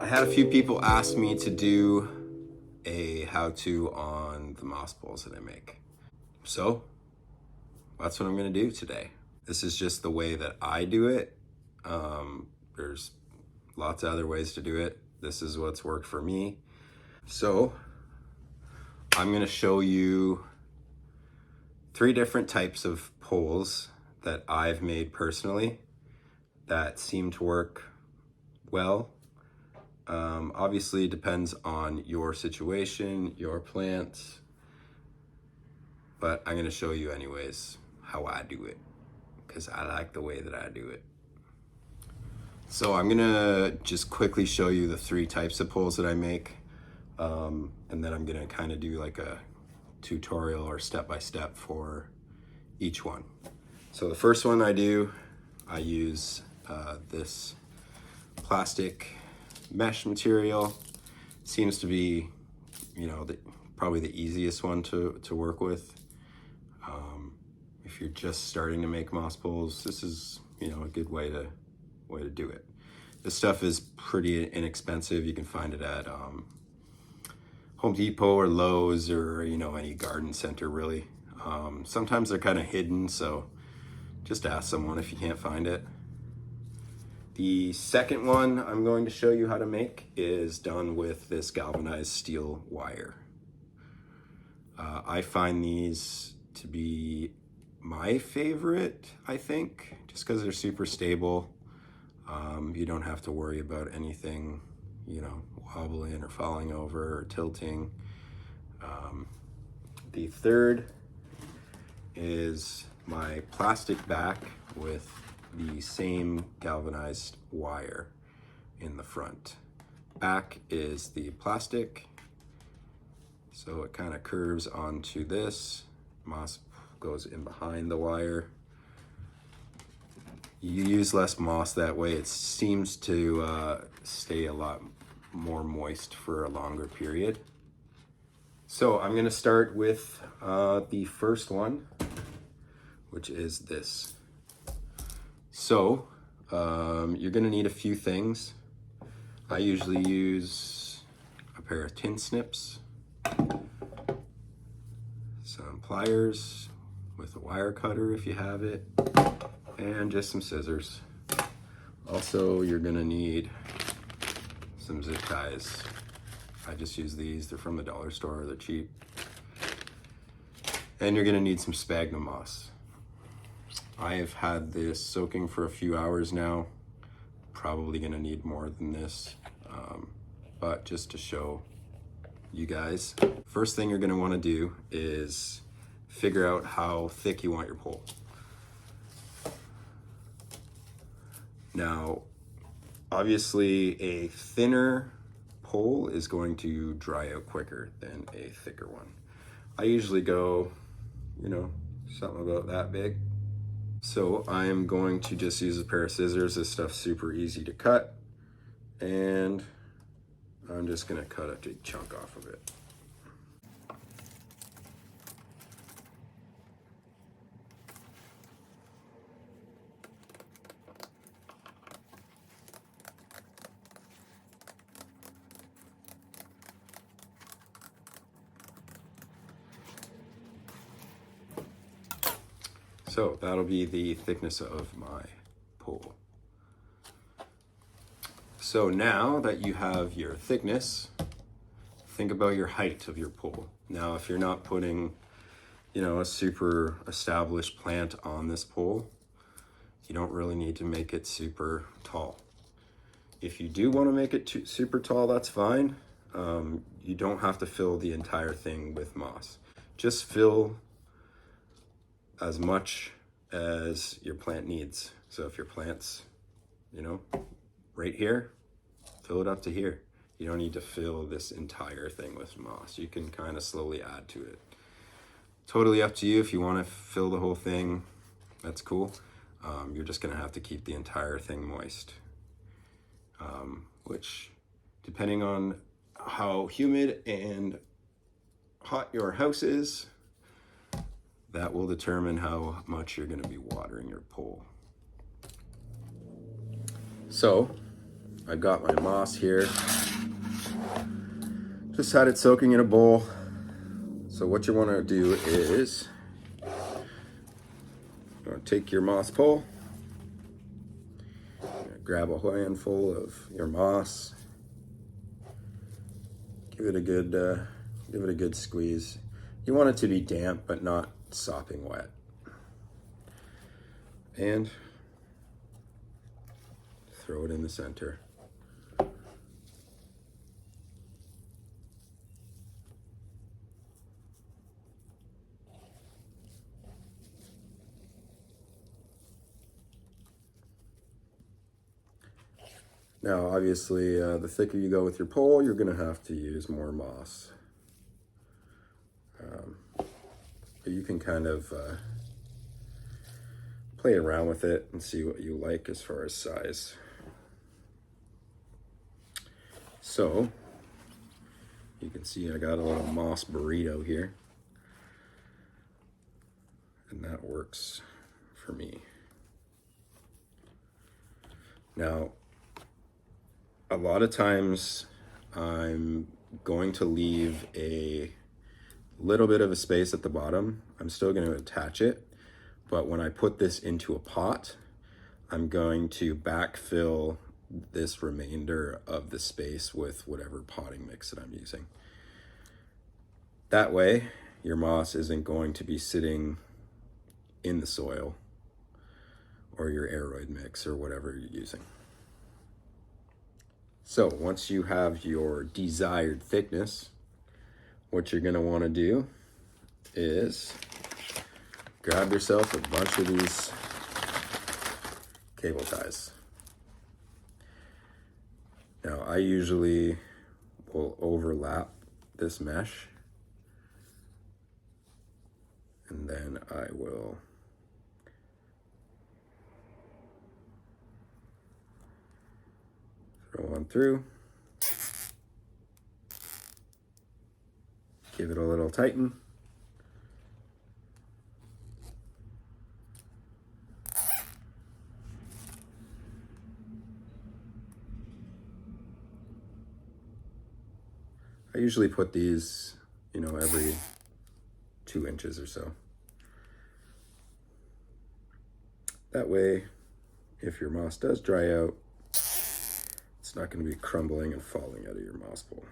I had a few people ask me to do a how-to on the moss bowls that I make. So that's what I'm gonna do today. This is just the way that I do it. There's lots of other ways to do it. This is what's worked for me. So I'm gonna show you 3 different types of poles that I've made personally that seem to work well. Obviously, it depends on your situation, your plants, but I'm going to show you anyways how I do it because I like the way that I do it. So I'm going to just quickly show you the 3 types of poles that I make, and then I'm going to kind of do like a tutorial or step-by-step for each one. So the first one I use this plastic mesh material. Seems to be, probably the easiest one to work with. If you're just starting to make moss poles, this is, a good way to do it. This stuff is pretty inexpensive. You can find it at Home Depot or Lowe's or, any garden center really. Sometimes they're kind of hidden, so just ask someone if you can't find it. The second one I'm going to show you how to make is done with this galvanized steel wire. I find these to be my favorite, I think, just because they're super stable. You don't have to worry about anything, wobbling or falling over or tilting. The third is my plastic back with the same galvanized wire in the front. Back is the plastic, so it kind of curves onto this. Moss goes in behind the wire. You use less moss that way. It seems to stay a lot more moist for a longer period. So I'm going to start with the first one, which is this. So you're going to need a few things. I usually use a pair of tin snips, some pliers with a wire cutter if you have it, and just some scissors. Also, you're going to need some zip ties. I just use these. They're from the dollar store. They're cheap. And you're going to need some sphagnum moss. I have had this soaking for a few hours now. Probably gonna need more than this, but just to show you guys. First thing you're gonna wanna do is figure out how thick you want your pole. Now, obviously a thinner pole is going to dry out quicker than a thicker one. I usually go, something about that big. So I'm going to just use a pair of scissors. This stuff's super easy to cut. And I'm just gonna cut a big chunk off of it. So that'll be the thickness of my pole. So now that you have your thickness, think about your height of your pole. Now, if you're not putting, a super established plant on this pole, you don't really need to make it super tall. If you do want to make it super tall, that's fine. You don't have to fill the entire thing with moss. Just fill as much as your plant needs. So if your plant's, right here, fill it up to here. You don't need to fill this entire thing with moss. You can kind of slowly add to it. Totally up to you. If you want to fill the whole thing, that's cool. You're just gonna have to keep the entire thing moist, which, depending on how humid and hot your house is, that will determine how much you're going to be watering your pole. So I got my moss here. Just had it soaking in a bowl. So what you want to do is you want to take your moss pole, grab a handful of your moss, give it a good squeeze. You want it to be damp but not sopping wet. And throw it in the center. Now, obviously, the thicker you go with your pole, you're going to have to use more moss. But you can kind of play around with it and see what you like as far as size. So, you can see I got a little moss burrito here. And that works for me. Now, a lot of times I'm going to leave a little bit of a space at the bottom. I'm still going to attach it, but when I put this into a pot, I'm going to backfill this remainder of the space with whatever potting mix that I'm using. That way, your moss isn't going to be sitting in the soil or your aeroid mix or whatever you're using. So once you have your desired thickness, what you're going to want to do is grab yourself a bunch of these cable ties. Now I usually will overlap this mesh, and then I will throw one through, give it a little tighten, I usually put these, every 2 inches or so. That way, if your moss does dry out, it's not going to be crumbling and falling out of your moss bowl.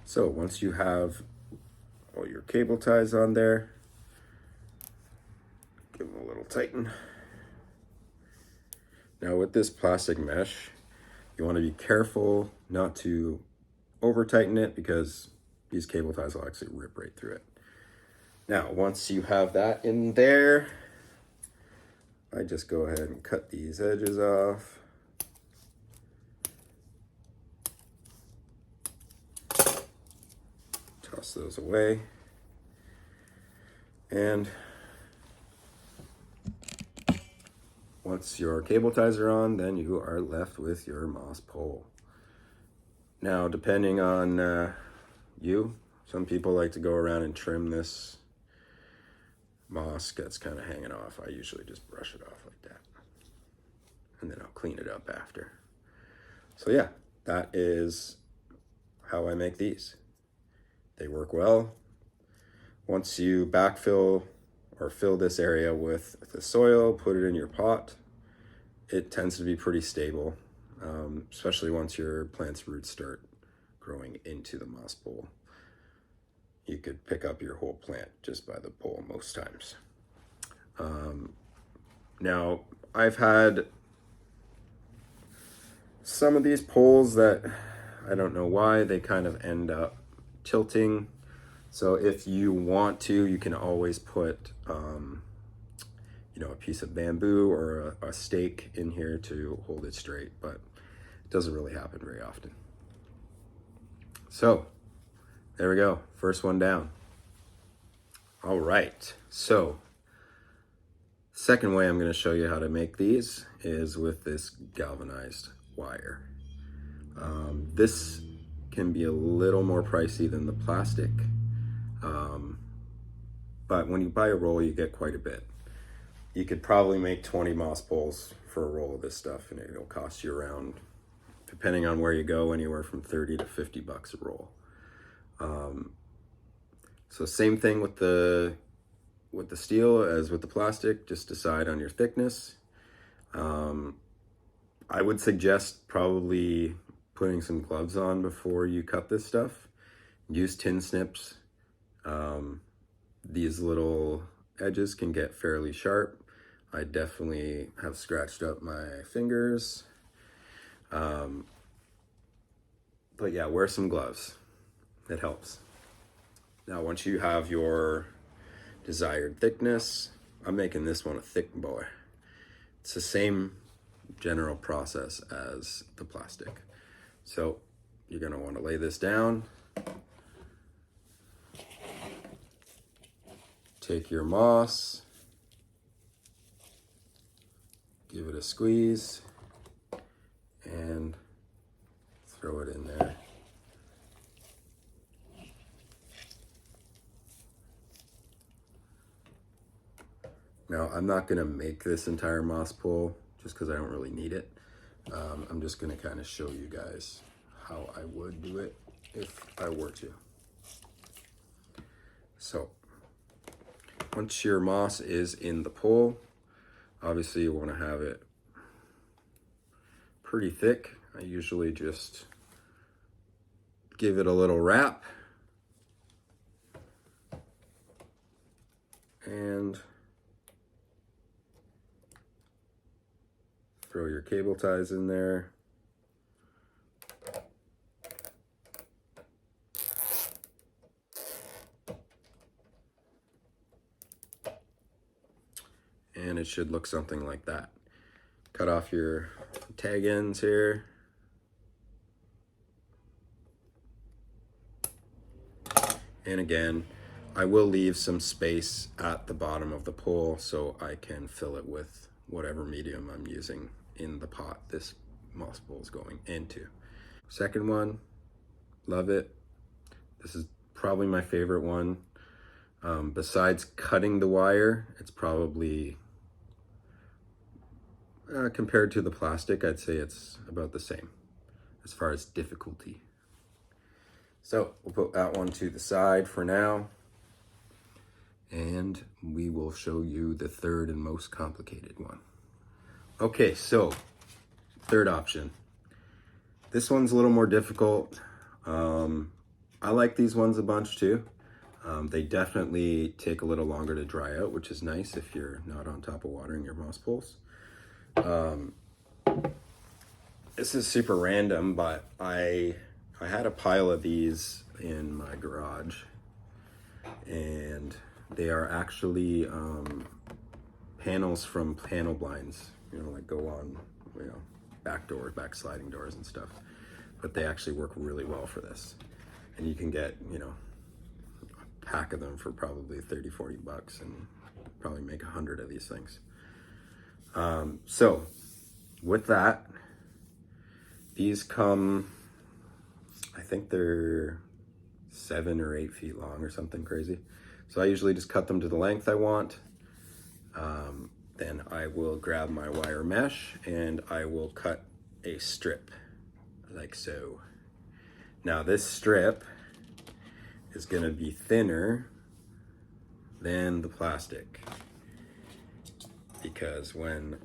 So once you have all your cable ties on there, give them a little tighten. Now with this plastic mesh, you want to be careful not to over tighten it because these cable ties will actually rip right through it. Now, once you have that in there, I just go ahead and cut these edges off. Toss those away. And once your cable ties are on, then you are left with your moss pole. Now, depending on you, some people like to go around and trim this moss that's kind of hanging off. I usually just brush it off like that, and then I'll clean it up after. So yeah, that is how I make these. They work well. Once you backfill or fill this area with the soil, put it in your pot, it tends to be pretty stable, especially once your plant's roots start growing into the moss bowl. You could pick up your whole plant just by the pole most times. Now, I've had some of these poles that I don't know why they kind of end up tilting. So if you want to, you can always put a piece of bamboo or a stake in here to hold it straight, but it doesn't really happen very often. So there we go, first one down. All right, so Second way I'm going to show you how to make these is with this galvanized wire. This can be a little more pricey than the plastic, but when you buy a roll you get quite a bit. You could probably make 20 moss poles for a roll of this stuff, and it'll cost you around, depending on where you go, anywhere from 30 to 50 bucks a roll. So same thing with the steel as with the plastic, just decide on your thickness. I would suggest probably putting some gloves on before you cut this stuff. Use tin snips. These little edges can get fairly sharp. I definitely have scratched up my fingers. But yeah, wear some gloves. It helps. Now, once you have your desired thickness, I'm making this one a thick boy. It's the same general process as the plastic. So you're gonna want to lay this down. Take your moss, give it a squeeze, and throw it in there. Now, I'm not gonna make this entire moss pole just because I don't really need it. I'm just gonna kind of show you guys how I would do it if I were to. So, once your moss is in the pole, obviously you want to have it pretty thick. I usually just give it a little wrap and throw your cable ties in there. And it should look something like that. Cut off your tag ends here. And again, I will leave some space at the bottom of the pole so I can fill it with whatever medium I'm using in the pot this moss pole is going into. Second one, love it. This is probably my favorite one. Besides cutting the wire, it's probably, compared to the plastic, I'd say it's about the same as far as difficulty. So we'll put that one to the side for now, and we will show you the third and most complicated one. Okay, so third option. This one's a little more difficult. I like these ones a bunch too. They definitely take a little longer to dry out, which is nice if you're not on top of watering your moss poles. This is super random, but I had a pile of these in my garage, and they are actually panels from panel blinds, like go on, back doors, back sliding doors and stuff. But they actually work really well for this. And you can get, a pack of them for probably 30, 40 bucks and probably make 100 of these things. So with that, these come, I think they're 7 or 8 feet long or something crazy. So I usually just cut them to the length I want. Then I will grab my wire mesh and I will cut a strip like so. Now this strip is going to be thinner than the plastic, because when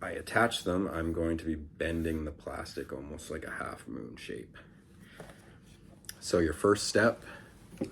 I attach them, I'm going to be bending the plastic almost like a half moon shape. So your first step, you're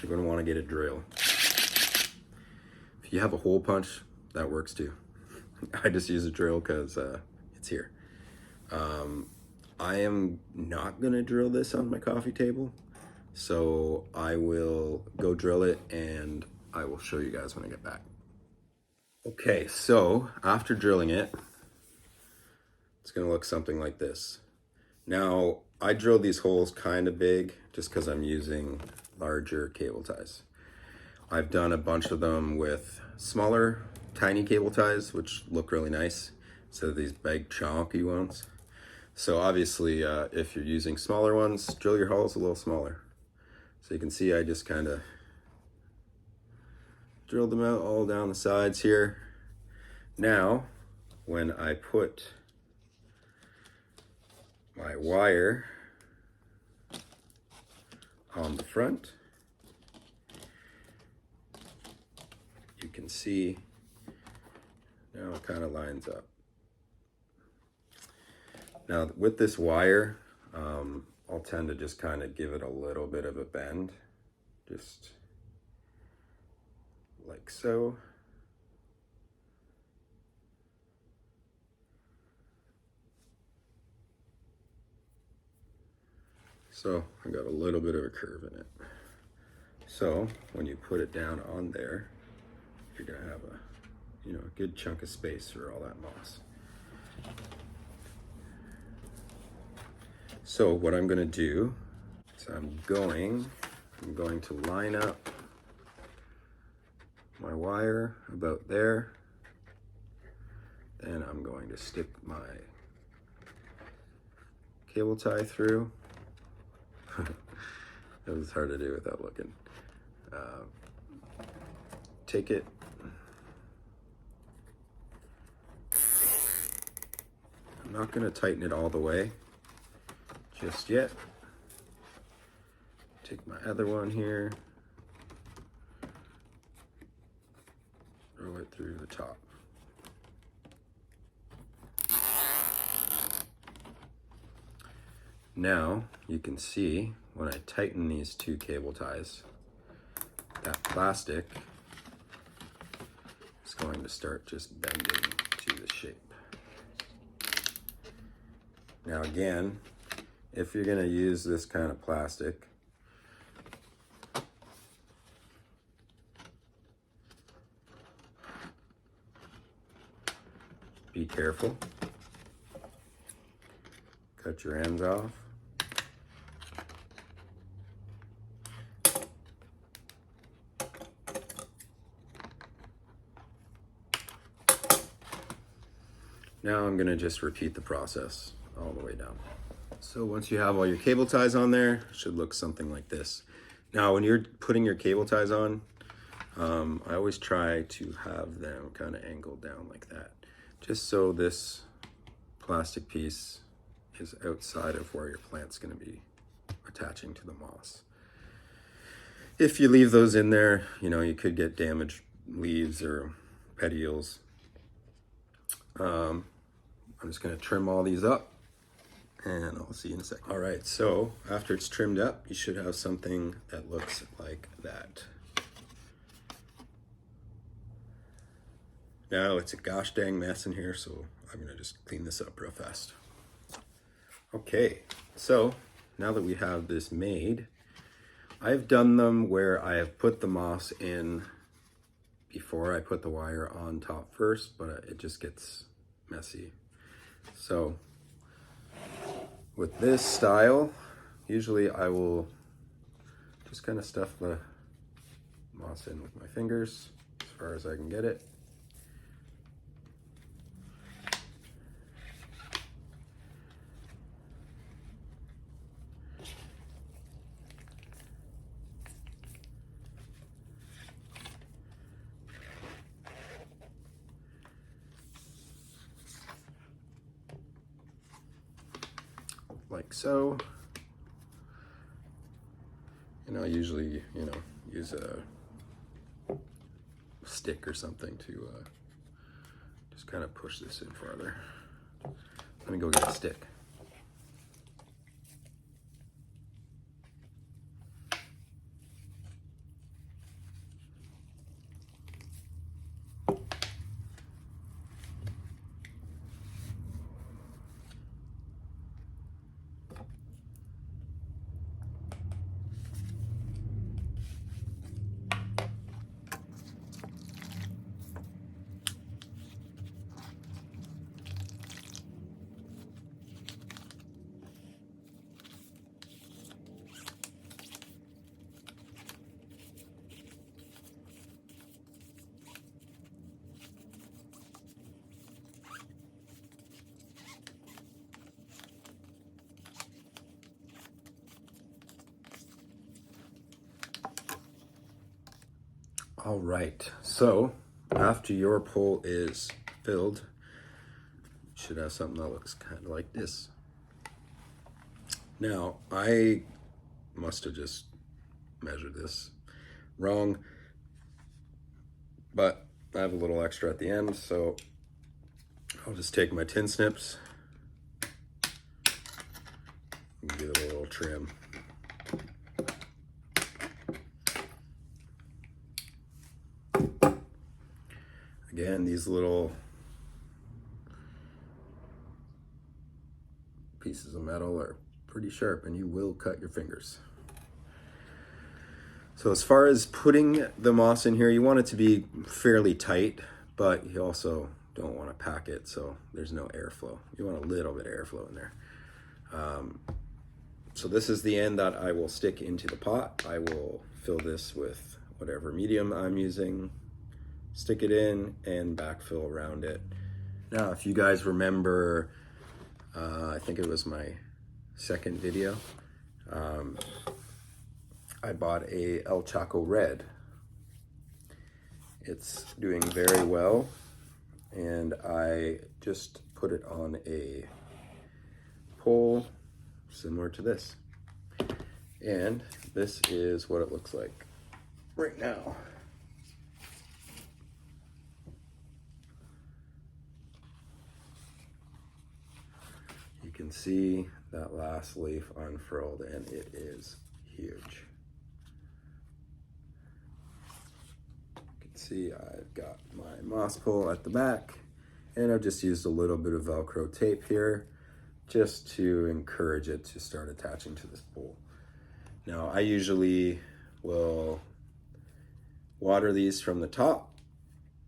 going to want to get a drill. If you have a hole punch, that works too. I just use a drill because it's here. I am not going to drill this on my coffee table, so I will go drill it and I will show you guys when I get back. Okay, so after drilling it, it's going to look something like this. Now, I drilled these holes kind of big just because I'm using larger cable ties. I've done a bunch of them with smaller, tiny cable ties, which look really nice, instead of these big, chonky ones. So obviously, if you're using smaller ones, drill your holes a little smaller. So you can see I just kind of drilled them out all down the sides here. Now, when I put my wire on the front, you can see now it kind of lines up. Now with this wire, I'll tend to just kind of give it a little bit of a bend, just like so. So I got a little bit of a curve in it. So when you put it down on there, you're gonna have a good chunk of space for all that moss. So what I'm gonna do is I'm going to line up my wire about there. Then I'm going to stick my cable tie through. It was hard to do without looking. Take it. I'm not going to tighten it all the way just yet. Take my other one here. Throw it through the top. Now you can see when I tighten these two cable ties, that plastic is going to start just bending to the shape. Now again, if you're going to use this kind of plastic, be careful. Cut your ends off. Now I'm gonna just repeat the process all the way down. So once you have all your cable ties on there, it should look something like this. Now when you're putting your cable ties on, I always try to have them kind of angled down like that, just so this plastic piece is outside of where your plant's gonna be attaching to the moss. If you leave those in there, you could get damaged leaves or petioles. I'm just going to trim all these up and I'll see you in a second. All right, so after it's trimmed up, you should have something that looks like that. Now it's a gosh dang mess in here, so I'm going to just clean this up real fast. Okay, so now that we have this made, I've done them where I have put the moss in before I put the wire on top first, but it just gets messy. So with this style, usually I will just kind of stuff the moss in with my fingers as far as I can get it. Like so. And I'll usually, use a stick or something to just kind of push this in farther. Let me go get a stick. All right, so after your pole is filled, you should have something that looks kind of like this. Now, I must have just measured this wrong, but I have a little extra at the end, so I'll just take my tin snips and give it a little trim. Again, these little pieces of metal are pretty sharp and you will cut your fingers. So as far as putting the moss in here, you want it to be fairly tight, but you also don't want to pack it so there's no airflow. You want a little bit of airflow in there. So this is the end that I will stick into the pot. I will fill this with whatever medium I'm using, stick it in, and backfill around it. Now, if you guys remember, I think it was my second video, I bought a El Chaco Red. It's doing very well, and I just put it on a pole similar to this. And this is what it looks like right now. You can see that last leaf unfurled, and it is huge. You can see I've got my moss pole at the back, and I've just used a little bit of Velcro tape here just to encourage it to start attaching to this pole. Now, I usually will water these from the top.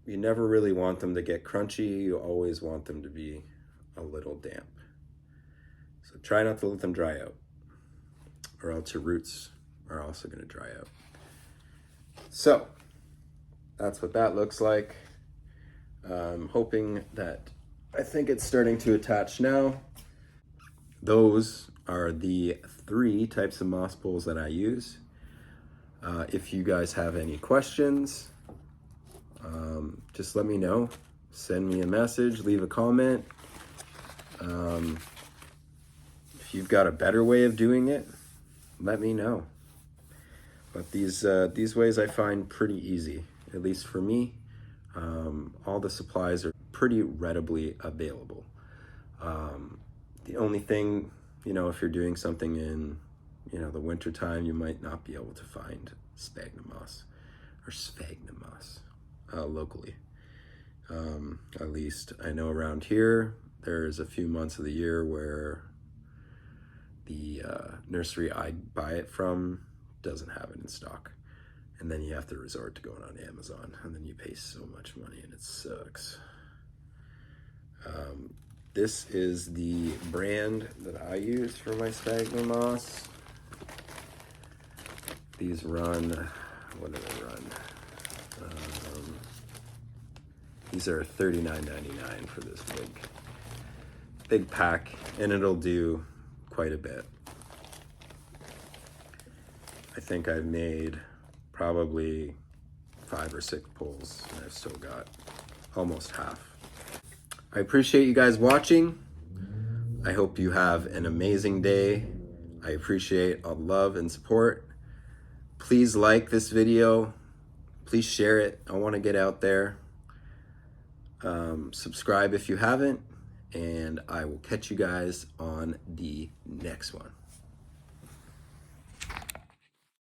You never really want them to get crunchy. You always want them to be a little damp. So try not to let them dry out, or else your roots are also going to dry out. So that's what that looks like. I'm hoping that, I think it's starting to attach now. Those are the 3 types of moss poles that I use. If you guys have any questions, just let me know. Send me a message, leave a comment. If you've got a better way of doing it, let me know. But these ways I find pretty easy, at least for me. All the supplies are pretty readily available. The only thing, if you're doing something in, the winter time, you might not be able to find sphagnum moss locally. At least I know around here, there's a few months of the year where the nursery I buy it from doesn't have it in stock. And then you have to resort to going on Amazon, and then you pay so much money and it sucks. This is the brand that I use for my sphagnum moss. These run, what do they run? These are $39.99 for this big pack, and it'll do quite a bit. I think I've made probably 5 or 6 poles, and I've still got almost half. I appreciate you guys watching. I hope you have an amazing day. I appreciate all the love and support. Please like this video. Please share it. I want to get out there. Subscribe if you haven't, and I will catch you guys on the next one.